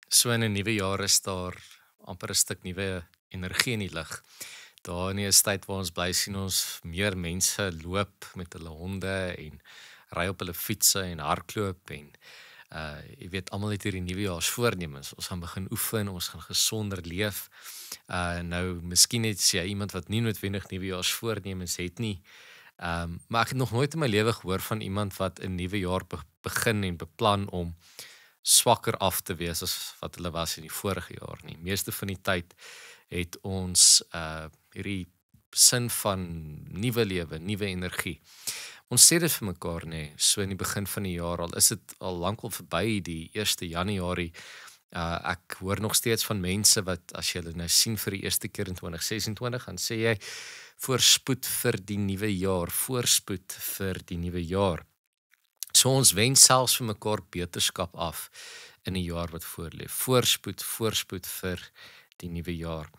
So in 'n nuwe jaar is daar amper 'n stuk nuwe energie in die lug. Daar in 'n tyd waar ons bly sien ons meer mense loop met hulle honde en ry op hulle fietsse en hardloop en jy weet almal het hierdie nuwejaarsvoornemens. Ons gaan begin oefen, ons gaan gesonder leef. Nou miskien het jy iemand wat nie noodwendig nuwejaarsvoornemens het nie. Maar ek het nog nooit in my lewe gehoor van iemand wat 'n nuwe jaar begin en beplan om swakker af te wees as wat hulle was in die vorige jaar nie. Meeste van die tyd het ons hierdie sin van nuwe lewe, nuwe energie. Ons sê dit vir mekaar nê, so in die begin van die jaar al is dit al lankal verby die 1 Januarie. Ek hoor nog steeds van mense wat as jy hulle nou sien vir die eerste keer in 2026, dan sê jy voorspoed vir die nuwe jaar, voorspoed vir die nuwe jaar. So ons wens selfs vir mekaar beterskap af in die jaar wat voorlê. Voorspoed, voorspoed vir die nuwe jaar.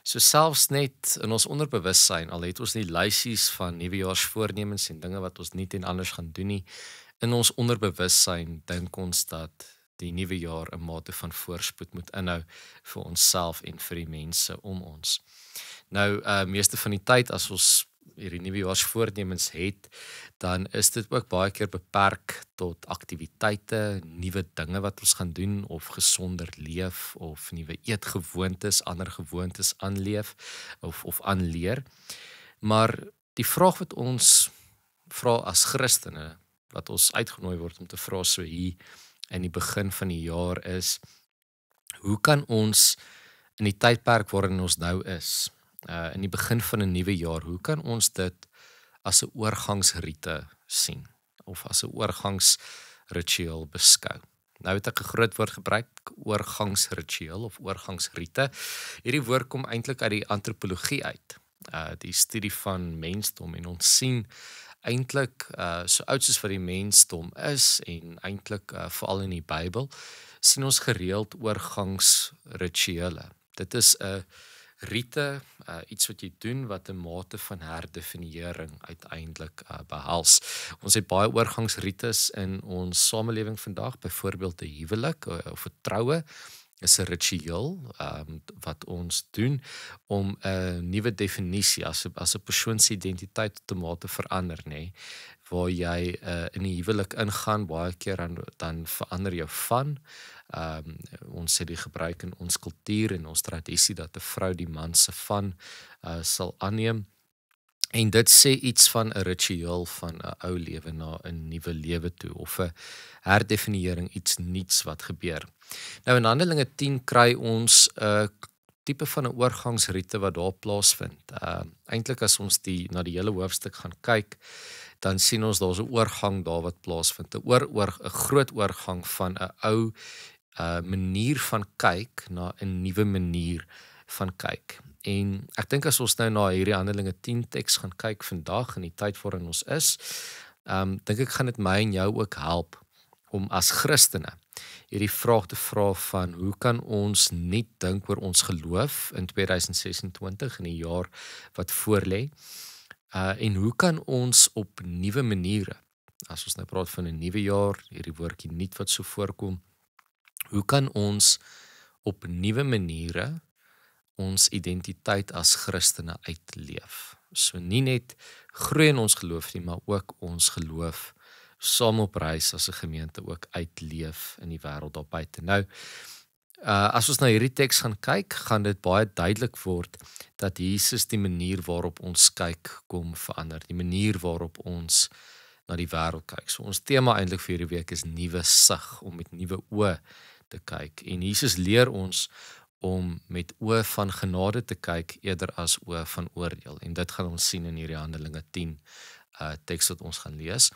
So selfs net in ons onderbewussyn, al het ons nie lysies van nuwejaarsvoornemens en dinge wat ons nie en anders gaan doen nie, in ons onderbewussyn dink ons dat die nuwe jaar 'n mate van voorspoed moet inhou vir onsself en vir die mense om ons. Nou, meeste van die tyd as ons hierdie nuwejaarsvoornemens het, dan is dit ook baie keer beperk tot aktiwiteite, nuwe dinge wat ons gaan doen of gesonder leef of nuwe eetgewoontes, ander gewoontes aanleef of aanleer. Maar die vraag wat ons vra as Christene, wat ons uitgenooi word om te vra so hier in die begin van die jaar is, hoe kan ons in die tydperk waarin ons nou is, in die begin van 'n nuwe jaar, hoe kan ons dit as 'n oorgangsrite sien of as 'n oorgangsritueel beskou? Nou het ek 'n groot woord gebruik, oorgangsritueel of oorgangsrite. Hierdie woord kom eintlik uit die antropologie uit, die studie van mensdom, en ons sien eintlik so oud soos wat die mensdom is en eintlik veral in die Bybel sien ons gereeld oorgangsrituele. Dit is 'n rite, iets wat jy doen wat 'n mate van herdefiniering uiteindelik behels. Ons het baie oorgangsrites in ons samelewing vandag, byvoorbeeld 'n huwelik of 'n troue is 'n ritueel wat ons doen om 'n nuwe definisie as 'n persoon se identiteit te mate verander, nê, waar jy in die huwelik ingaan, baie keer dan verander jou van. Ons sê die gebruik in ons kultuur en ons tradisie dat 'n vrou die man se van sal aanneem. En dit sê iets van 'n ritueel van 'n ou lewe na 'n nuwe lewe toe of 'n herdefiniering, iets nuuts wat gebeur. Nou in Handelinge 10 kry ons 'n tipe van 'n oorgangsrite wat daar plaasvind. Eintlik as ons na die hele hoofstuk gaan kyk, dan sien ons daar's 'n oorgang daar wat plaasvind. 'n groot oorgang van 'n ou manier van kyk na 'n nuwe manier van kyk. En ek dink as ons nou na hierdie Handelinge 10 teks gaan kyk vandag in die tyd waarin ons is, dink ek gaan dit my en jou ook help om as Christene hierdie vraag te vra van hoe kan ons nie dink oor ons geloof in 2026 in die jaar wat voorlê, en hoe kan ons op nuwe maniere, as ons nou praat van 'n nuwe jaar, hierdie woordjie nuut wat so voorkom, hoe kan ons op nuwe maniere ons identiteit as Christene uitleef? So nie net groei in ons geloof nie, maar ook ons geloof saam op reis as 'n gemeente ook uitleef in die wêreld daar buite. Nou, as ons na hierdie teks gaan kyk, gaan dit baie duidelik word dat Jesus die manier waarop ons kyk kom verander, die manier waarop ons na die wêreld kyk. So ons tema eintlik vir hierdie week is nuwe sig, om met nuwe oë te kyk. En Jesus leer ons om met oë van genade te kyk eerder as oë van oordeel. En dit gaan ons sien in hierdie Handelinge 10 teks wat ons gaan lees.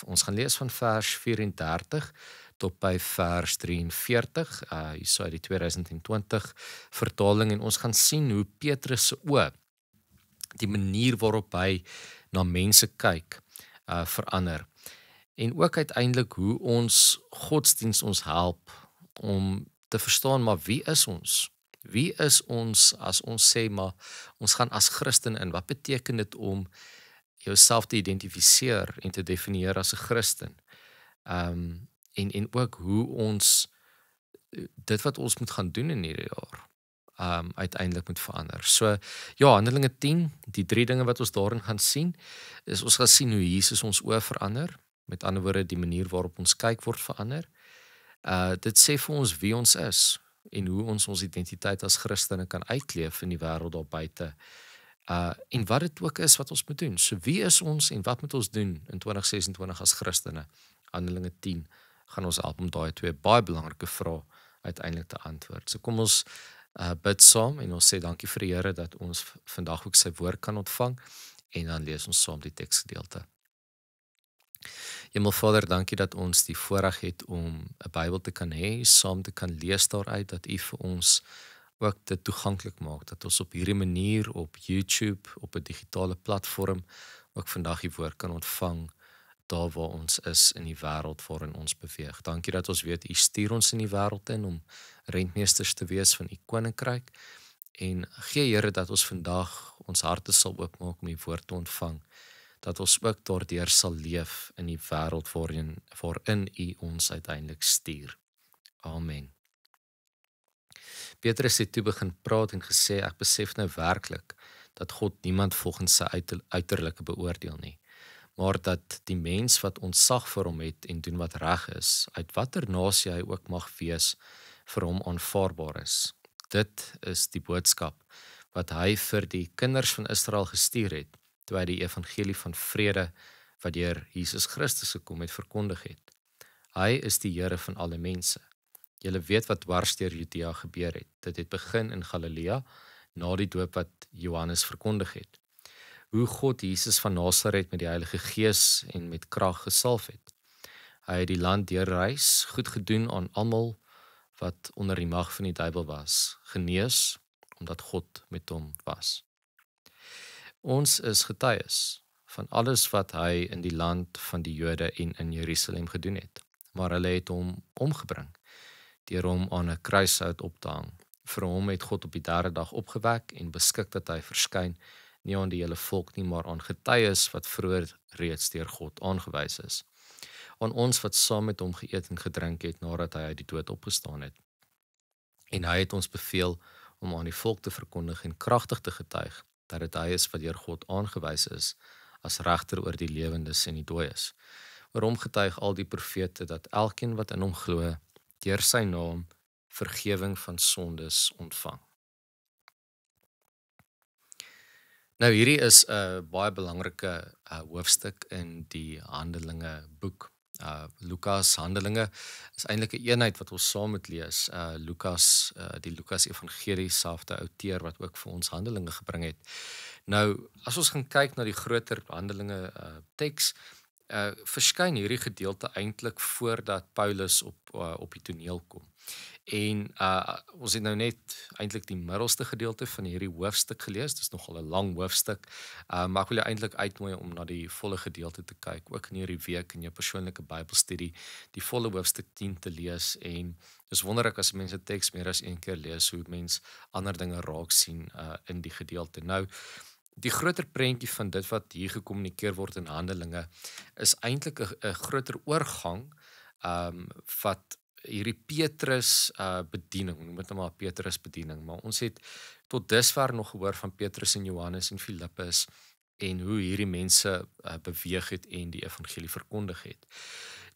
Ons gaan lees van vers 34 tot by vers 43, hierso uit die 2020 vertaling, en ons gaan sien hoe Petrus se oë, die manier waarop hy na mense kyk, verander. En ook uiteindelik hoe ons godsdiens ons help om te verstaan, maar wie is ons? Wie is ons as ons sê, maar ons gaan as Christen in? Wat beteken dit om jouself te identifiseer en te definieer as 'n Christen? En ook hoe ons dit wat ons moet gaan doen in hierdie jaar uiteindelik moet verander. So ja, Handelinge 10, die 3 dinge wat ons daarin gaan sien, is ons gaan sien hoe Jesus ons oë verander. Met ander woorde, die manier waarop ons kyk word verander. Dit sê vir ons wie ons is en hoe ons identiteit as Christene kan uitleef in die wêreld daar buite. En wat dit ook is wat ons moet doen. So wie is ons en wat moet ons doen in 2026 as Christene? Handelinge 10 gaan ons help om daai 2 baie belangrike vrae uiteindelik te antwoord. So kom ons bid saam en ons sê dankie vir die Here dat ons vandag ook sy woord kan ontvang en dan lees ons saam die teksgedeelte. Hemelvader, dankie dat ons die voorreg het om 'n Bybel te kan hê, saam te kan lees daaruit, dat U vir ons ook dit toeganklik maak, dat ons op hierdie manier op YouTube, op 'n digitale platform, ook vandag die woord kan ontvang, daar waar ons is in die wêreld waarin ons beweeg. Dankie dat ons weet U stuur ons in die wêreld in om rentmeesters te wees van U koninkryk, en gee Here dat ons vandag ons harte sal oopmaak om U woord te ontvang, dat ons ook daardeur sal leef in die wêreld waarin U ons uiteindelik stuur. Amen. Petrus het toe begin praat en gesê, ek besef nou werklik dat God niemand volgens sy uiterlike beoordeel nie, maar dat die mens wat ontzag vir hom het en doen wat reg is, uit watter nasie hy ook mag wees, vir hom aanvaarbaar is. Dit is die boodskap wat hy vir die kinders van Israel gestuur het, toe hy die evangelie van vrede wat deur Jesus Christus gekom het verkondig het. Hy is die Here van alle mense. Julle weet wat dwars deur Judea gebeur het. Dit het begin in Galilea, na die doop wat Johannes verkondig het. Hoe God Jesus van Nasaret met die Heilige Gees en met krag gesalf het. Hy het die land deurreis, goed gedoen aan almal wat onder die mag van die duiwel was, genees omdat God met hom was. Ons is getuies van alles wat hy in die land van die Jode en in Jerusalem gedoen het, maar hulle het hom omgebring, deur hom aan 'n kruishout op te hang. Vir hom het God op die 3de dag opgewek en beskik dat hy verskyn, nie aan die hele volk nie, maar aan getuies wat vroeër reeds deur God aangewys is. Aan ons wat saam met hom geëet en gedrink het nadat hy uit die dood opgestaan het. En hy het ons beveel om aan die volk te verkondig en kragtig te getuig dat dit hy is wat deur God aangewys is as regter oor die lewendes en die dooies. Oor hom getuig al die profete dat elkeen wat in hom glo, deur sy naam vergewing van sondes ontvang. Nou hierdie is 'n baie belangrike hoofstuk in die Handelinge boek. Lukas Handelinge is eintlik 'n eenheid wat ons saam moet lees. Die Lukas Evangelie, selfde outeur wat ook vir ons Handelinge gebring het. Nou, as ons gaan kyk na die groter Handelinge teks, verskyn hierdie gedeelte eintlik voordat Paulus op die toneel kom. En ons het nou net eintlik die middelste gedeelte van hierdie hoofstuk gelees. Dit is nogal 'n lang hoofstuk, maar ek wil jou eintlik uitnooi om na die volle gedeelte te kyk, ook in hierdie week in jou persoonlike Bybelstudie, die volle hoofstuk 10 te lees. En dis wonderlik as mense teks meer as een keer lees, hoe mens ander dinge raak sien in die gedeelte. Nou, die groter prentjie van dit wat hier gekommunikeer word in Handelinge is eintlik 'n groter oorgang wat hierdie Petrus bediening, noem dit nou maar Petrus bediening, maar ons het tot dusver nog gehoor van Petrus en Johannes en Filippus en hoe hierdie mense beweeg het en die evangelie verkondig het.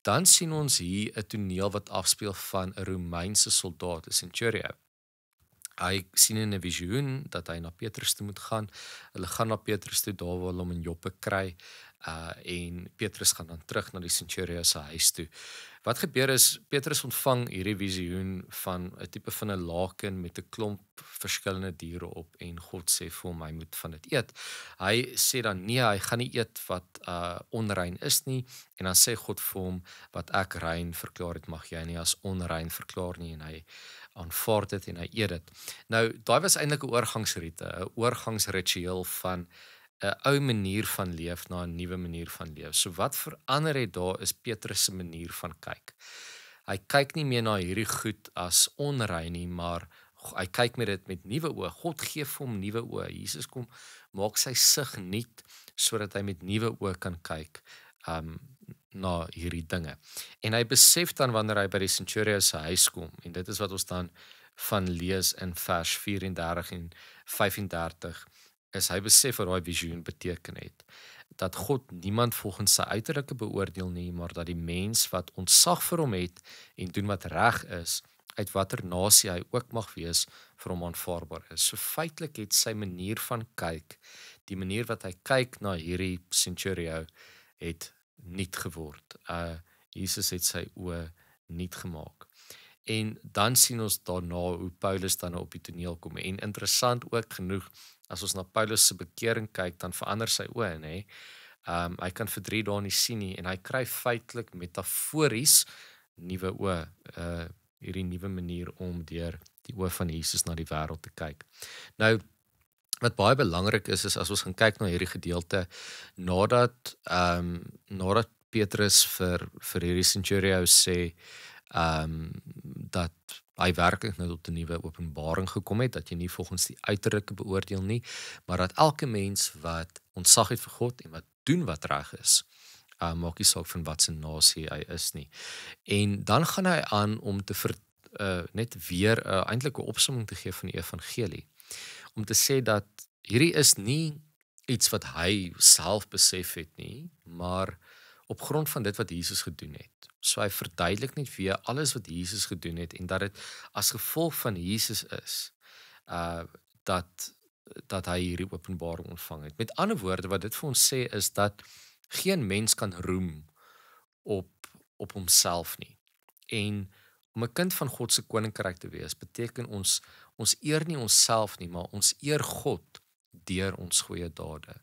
Dan sien ons hier 'n toneel wat afspeel van 'n Romeinse soldaat, 'n centurion. Hy sien in 'n visioen dat hy na Petrus toe moet gaan. Hulle gaan na Petrus toe, daar waar hulle hom in Joppe kry, en Petrus gaan dan terug na die centurion se huis toe. Wat gebeur is, Petrus ontvang hierdie visioen van 'n tipe van 'n laken met 'n klomp verskillende diere op, en God sê vir hom hy moet van dit eet. Hy sê dan nee, hy gaan nie eet wat onrein is nie, en dan sê God vir hom, wat ek rein verklaar het, mag jy nie as onrein verklaar nie, en hy aanvaar dit en hy eet dit. Nou, daai was eintlik 'n oorgangsrite, 'n oorgangsritueel van 'n ou manier van leef na 'n nuwe manier van leef. So wat verander het daar is Petrus se manier van kyk. Hy kyk nie meer na hierdie goed as onrein nie, maar hy kyk met dit met nuwe oë. God gee vir hom nuwe oë. Jesus kom maak sy sig nuut sodat hy met nuwe oë kan kyk na hierdie dinge. En hy besef dan wanneer hy by die centurion se huis kom, en dit is wat ons dan van lees in vers 34 en 35, is hy besef wat daai visioen beteken het. Dat God niemand volgens sy uiterlike beoordeel nie, maar dat die mens wat ontzag vir hom het en doen wat reg is, uit watter nasie hy ook mag wees, vir hom aanvaarbaar is. So feitelik het sy manier van kyk, die manier wat hy kyk na hierdie centurion, het nuut geword. Jesus het sy oë nuut gemaak. En dan sien ons daarna hoe Paulus dan op die toneel kom. En interessant ook genoeg, as ons na Paulus se bekering kyk, dan verander sy oë, nê? Hy kan vir 3 dae nie sien nie, en hy kry feitelik metafories nuwe oë, hierdie nuwe manier om deur die oë van Jesus na die wêreld te kyk. Nou, wat baie belangrik is as ons gaan kyk na hierdie gedeelte, nadat Petrus vir hierdie centurion sê, dat hy werklik nou tot 'n nuwe openbaring gekom het, dat jy nie volgens die uiterlike beoordeel nie, maar dat elke mens wat ontzag het vir God en wat doen wat reg is, maak nie saak van wat se nasie hy is nie. En dan gaan hy aan om te net weer eintlik 'n opsomming te gee van die evangelie, om te sê dat hierdie is nie iets wat hy self besef het nie, maar op grond van dit wat Jesus gedoen het. So hy verduidelik net weer alles wat Jesus gedoen het, en dat dit as gevolg van Jesus is, dat hy hierdie openbaring ontvang het. Met ander woorde, wat dit vir ons sê, is dat geen mens kan roem op homself nie. En om 'n kind van God se koninkryk te wees, beteken ons eer nie onsself nie, maar ons eer God deur ons goeie dade.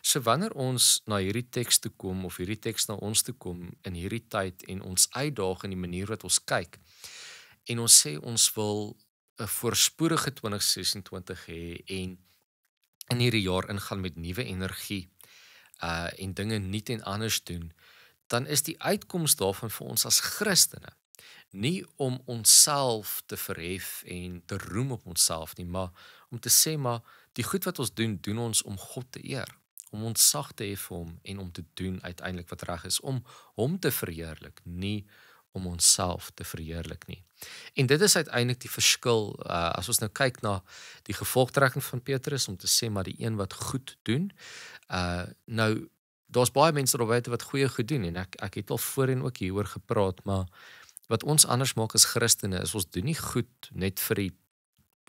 So wanneer ons na hierdie teks toe kom, of hierdie teks na ons toe kom in hierdie tyd, en ons uitdaag in die manier wat ons kyk, en ons sê ons wil 'n voorspoedige 2026 hê, en in hierdie jaar ingaan met nuwe energie, en dinge nuut en anders doen, dan is die uitkoms daarvan vir ons as Christene nie om onsself te verhef en te roem op onsself nie, maar om te sê, maar die goed wat ons doen ons om God te eer, om ontzag te hê vir hom, en om te doen uiteindelik wat reg is, om hom te verheerlik, nie om onsself te verheerlik nie. En dit is uiteindelik die verskil, as ons nou kyk na die gevolgtrekking van Petrus, om te sê, maar die een wat goed doen, nou, daar's baie mense daar buite wat goeie goed doen, en ek het al voorheen ook hieroor gepraat, maar wat ons anders maak as Christene, is ons doen nie goed net vir die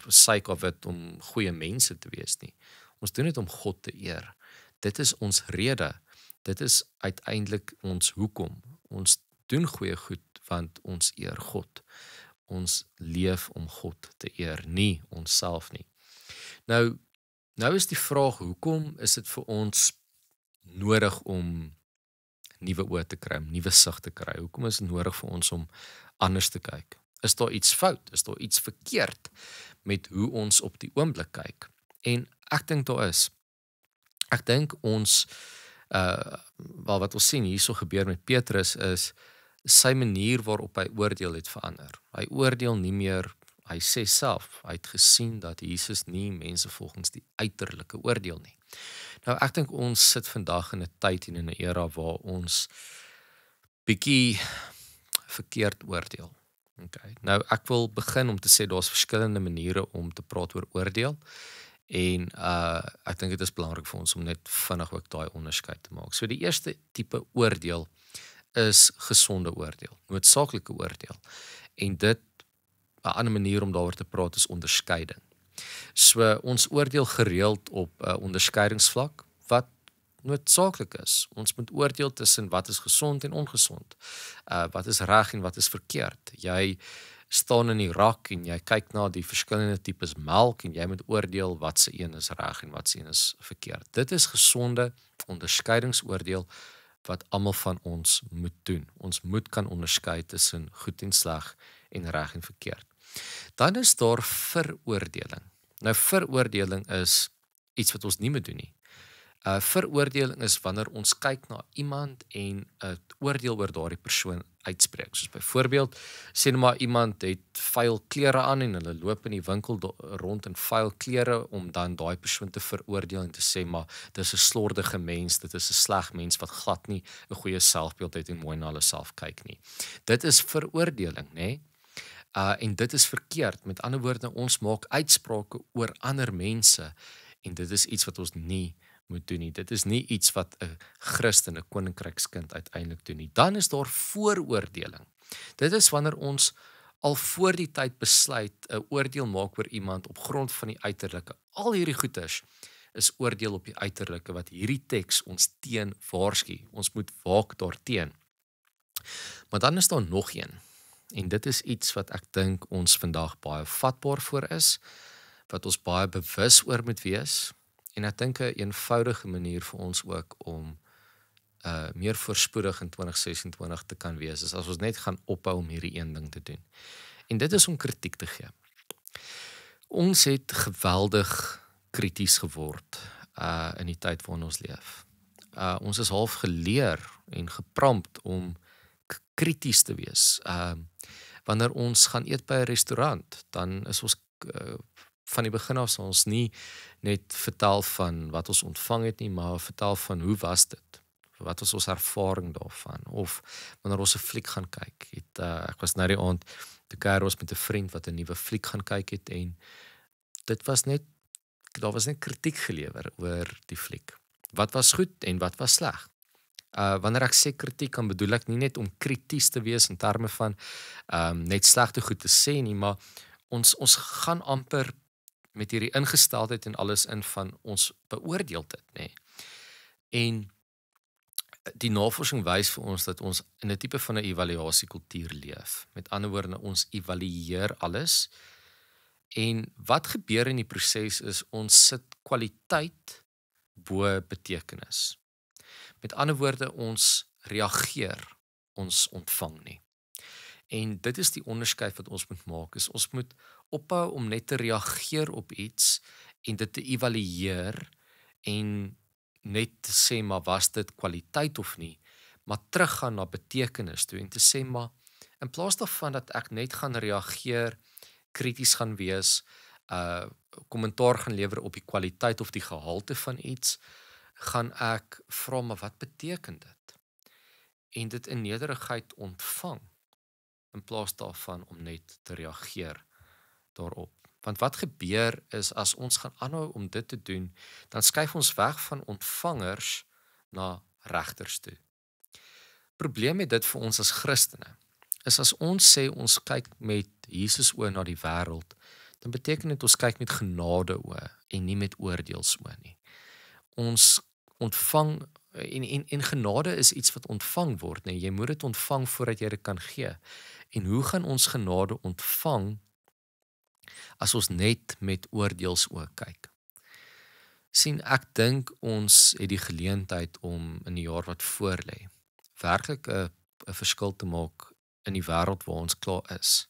sake of it, om goeie mense te wees nie. Ons doen dit om God te eer. Dit is ons rede. Dit is uiteindelik ons hoekom. Ons doen goeie goed, want ons eer God. Ons leef om God te eer, nie onsself nie. Nou is die vraag, hoekom is dit vir ons nodig om nuwe oë te kry, om nuwe sig te kry? Hoekom is dit nodig vir ons om anders te kyk? Is daar iets fout? Is daar iets verkeerd met hoe ons op die oomblik kyk? En ek dink daar is. Ek dink ons, wat ons sien hierso gebeur met Petrus, is sy manier waarop hy oordeel het verander. Hy oordeel nie meer, hy sê self, hy het gesien dat Jesus nie mense volgens die uiterlike oordeel nie. Nou ek dink ons sit vandag in 'n tyd en in 'n era waar ons bietjie verkeerd oordeel. Okay. Nou ek wil begin om te sê daar's verskillende maniere om te praat oor oordeel, en ek dink dit is belangrik vir ons om net vinnig ook daai onderskeid te maak. So die eerste tipe oordeel is gesonde oordeel, noodsaaklike oordeel, en dit, 'n ander manier om daaroor te praat, is onderskeiding. So ons oordeel gereeld op 'n onderskeidingsvlak wat noodsaaklik is. Ons moet oordeel tussen wat is gesond en ongesond, wat is reg en wat is verkeerd. Jy staan in die rak en jy kyk na die verskillende tipes melk, en jy moet oordeel wat se een is reg en wat se een is verkeerd. Dit is gesonde onderskeidingsoordeel wat almal van ons moet doen. Ons moet kan onderskei tussen goed en sleg en reg en verkeerd. Dan is daar veroordeling. Nou veroordeling is iets wat ons nie moet doen nie. Veroordeling is wanneer ons kyk na iemand en 'n oordeel oor daardie persoon uitspreek. Soos byvoorbeeld, sê nou maar iemand het vuil klere aan en hulle loop in die winkel rond in vuil klere om dan daai persoon te veroordeel en te sê maar dis 'n slordige mens, dit is 'n sleg mens wat glad nie 'n goeie selfbeeld het en mooi na hulle self kyk nie. Dit is veroordeling, nê? En dit is verkeerd. Met ander woorde, ons maak uitsprake oor ander mense en dit is iets wat ons nie moet doen nie. Dit is nie iets wat 'n Christen, 'n koninkrykskind uiteindelik doen nie. Dan is daar vooroordeling. Dit is wanneer ons al voor die tyd besluit 'n oordeel maak oor iemand op grond van die uiterlike. Al hierdie goeters is oordeel op die uiterlike wat hierdie teks ons teen waarsku. Ons moet waak daarteen. Maar dan is daar nog een. En dit is iets wat ek dink ons vandag baie vatbaar voor is, wat ons baie bewus oor moet wees. En ek dink 'n eenvoudige manier vir ons ook om meer voorspoedig in 2026 te kan wees, is as ons net gaan ophou om hierdie een ding te doen. En dit is om kritiek te gee. Ons het geweldig krities geword in die tyd waarin ons leef. Ons is half geleer en geprompt om krities te wees. Wanneer ons gaan eet by 'n restaurant, dan is ons van die begin af sal ons nie net vertel van wat ons ontvang het nie, maar vertel van hoe was dit? Wat was ons ervaring daarvan? Of wanneer ons 'n fliek gaan kyk, ek was nou die aand te kuier ons met 'n vriend wat 'n nuwe fliek gaan kyk het en daar was net kritiek gelewer oor die fliek. Wat was goed en wat was sleg? Wanneer ek sê kritiek, dan bedoel ek nie net om krities te wees in terme van net slegte goed te sê nie, maar ons gaan amper met hierdie ingesteldheid en alles in van ons beoordeel dit, nê. En die navorsing wys vir ons dat ons in 'n tipe van 'n evaluasiekultuur leef. Met ander woorde, ons evalueer alles. En wat gebeur in die proses is ons sit kwaliteit bo betekenis. Met ander woorde, ons reageer, ons ontvang nie. En dit is die onderskeid wat ons moet maak, is ons moet ophou om net te reageer op iets en dit te evalueer en net te sê maar was dit kwaliteit of nie, maar teruggaan na betekenis toe en te sê maar in plaas daarvan dat ek net gaan reageer, krities gaan wees, kommentaar gaan lewer op die kwaliteit of die gehalte van iets, gaan ek vra maar wat beteken dit? En dit in nederigheid ontvang in plaas daarvan om net te reageer daarop. Want wat gebeur is as ons gaan aanhou om dit te doen, dan skuif ons weg van ontvangers na regters toe. Probleem met dit vir ons as Christene is as ons sê ons kyk met Jesus oë na die wêreld, dan beteken dit ons kyk met genade oë en nie met oordeelsoë nie. Ons ontvang en genade is iets wat ontvang word, nee, jy moet dit ontvang voordat jy dit kan gee. En hoe gaan ons genade ontvang as ons net met oordeelsoë kyk? Sien, ek dink ons het die geleentheid om in die jaar wat voorlê werklik 'n verskil te maak in die wêreld waar ons klaar is,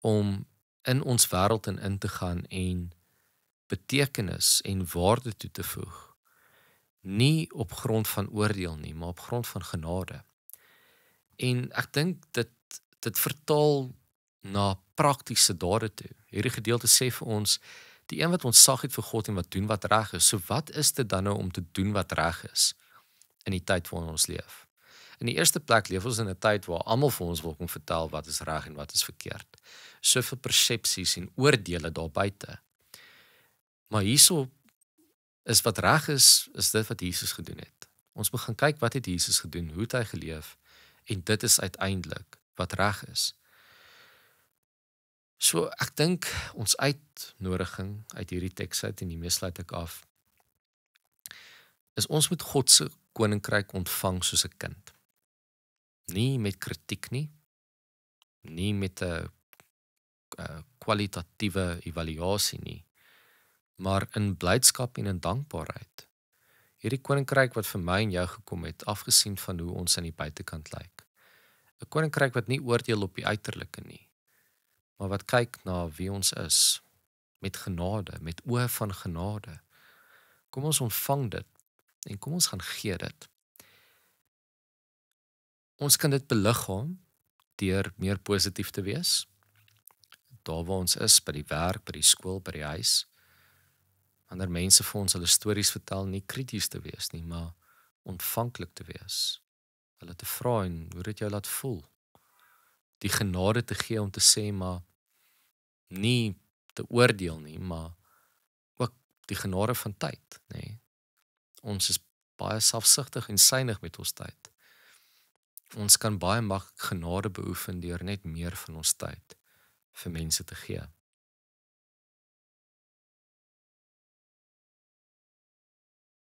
om in ons wêreld in te gaan en betekenis en waarde toe te voeg. Nie op grond van oordeel nie, maar op grond van genade. En ek dink dit vertaal na praktiese dade toe. Hierdie gedeelte sê vir ons, die een wat ontzag het vir God en wat doen wat reg is, so wat is dit dan nou om te doen wat reg is in die tyd waarin ons leef? In die eerste plek leef ons in 'n tyd waar almal vir ons wil kom vertel wat is reg en wat is verkeerd. Soveel persepsies en oordeele daar buite. Maar hierso is wat reg is dit wat Jesus gedoen het. Ons moet gaan kyk wat het Jesus gedoen, hoe het hy geleef, en dit is uiteindelik wat reg is. So ek dink ons uitnodiging uit hierdie teks uit en hiermee sluit ek af, is ons moet God se koninkryk ontvang soos 'n kind. Nie met kritiek nie met 'n kwalitatiewe evaluasie nie, maar in blydskap en in dankbaarheid. Hierdie koninkryk wat vir my en jou gekom het, afgesien van hoe ons aan die buitekant lyk. 'n Koninkryk wat nie oordeel op die uiterlike nie, maar wat kyk na wie ons is, met genade, met oë van genade. Kom ons ontvang dit En kom ons gaan gee dit. Ons kan dit beliggaam deur meer positief te wees. Daar waar ons is, by die werk, by die skool, by die huis. Wanneer mense vir ons hulle stories vertel, nie krities te wees nie, maar ontvanklik te wees. Hulle te vra en hoe dit jou laat voel. Die genade te gee om te sê, maar nie te oordeel nie, maar ook die genade van tyd, nê. Ons is baie selfsugtig en synig met ons tyd. Ons kan baie maklik genade beoefen deur net meer van ons tyd vir mense te gee.